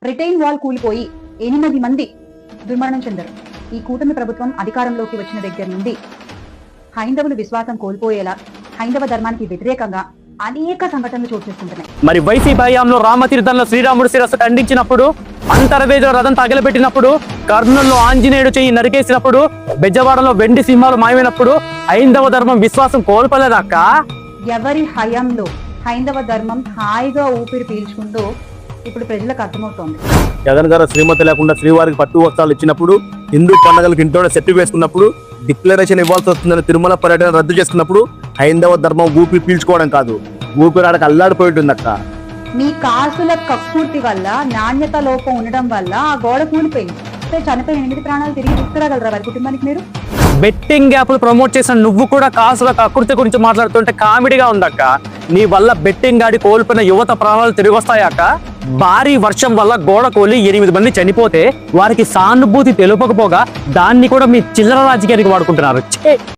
Retain wall కూలిపోయి 8 మంది దుర్మరణం చెందారు. ఈ కూటమి ప్రభుత్వం అధికారంలోకి వచ్చిన దగ్గర నుండి హైందవులు విశ్వాసం కోల్పోయేలా హైందవ ధర్మానికి వ్యతిరేకంగా అనేక సంఘటనలు చోటు చేసుకుంటున్నాయి. మరి వైసీపీ హయాంలో రామతీర్థంలో శ్రీరాముడు శిరస్సు ఖండించినప్పుడు, అంతర్వేదిలో రథం తగలబెట్టినప్పుడు, కర్నూలులో ఆంజనేయుడు చెయ్యి నరికేసినప్పుడు, బెజవాడలో వెండి సింహాలు మాయమైనప్పుడు హైందవ ధర్మం విశ్వాసం కోల్పోలేదక్క. ఎవరి హయాంలో హైందవ ధర్మం హాయిగా ఊపిరి పీల్చుకుంటూ ఇప్పుడు ప్రజలకు అర్థమవుతోంది. జగన్ గారు శ్రీమతి లేకుండా శ్రీవారికి పట్టు వస్త్రాలు ఇచ్చినప్పుడు, హిందూ పండుగలకు ఇంట్లోనే సెట్ వేసుకున్నప్పుడు, డిక్లరేషన్ ఇవ్వాల్సి వస్తుందని తిరుమల పర్యటన రద్దు చేసుకున్నప్పుడు హైందవ ధర్మం ఊపిరి పీల్చుకోవడం కాదు, ఊపిరాడకు అల్లాడిపోయింటుంది అక్క. మీ కాసుల కక్కుర్తి వల్ల, నాణ్యత లోపం ఉండడం వల్ల ఆ గోడ కూలిపోయింది. చనిపోయిన 8 ప్రాణాలు తిరిగి తీసుకురాగలరా వారి కుటుంబానికి మీరు? బెట్టింగ్ యాప్లు ప్రమోట్ చేసిన నువ్వు కూడా కాసుల కకృతి గురించి మాట్లాడుతుంటే కామెడీగా ఉందక్క. నీ వల్ల బెట్టింగ్ ఆడి కోల్పోయిన యువత ప్రాణాలు తిరిగి వస్తాయాక? భారీ వర్షం వల్ల గోడ కోలి 8 మంది చనిపోతే వారికి సానుభూతి తెలుపకపోగా దాన్ని కూడా మీ చిల్లర రాజకీయానికి వాడుకుంటున్నారు.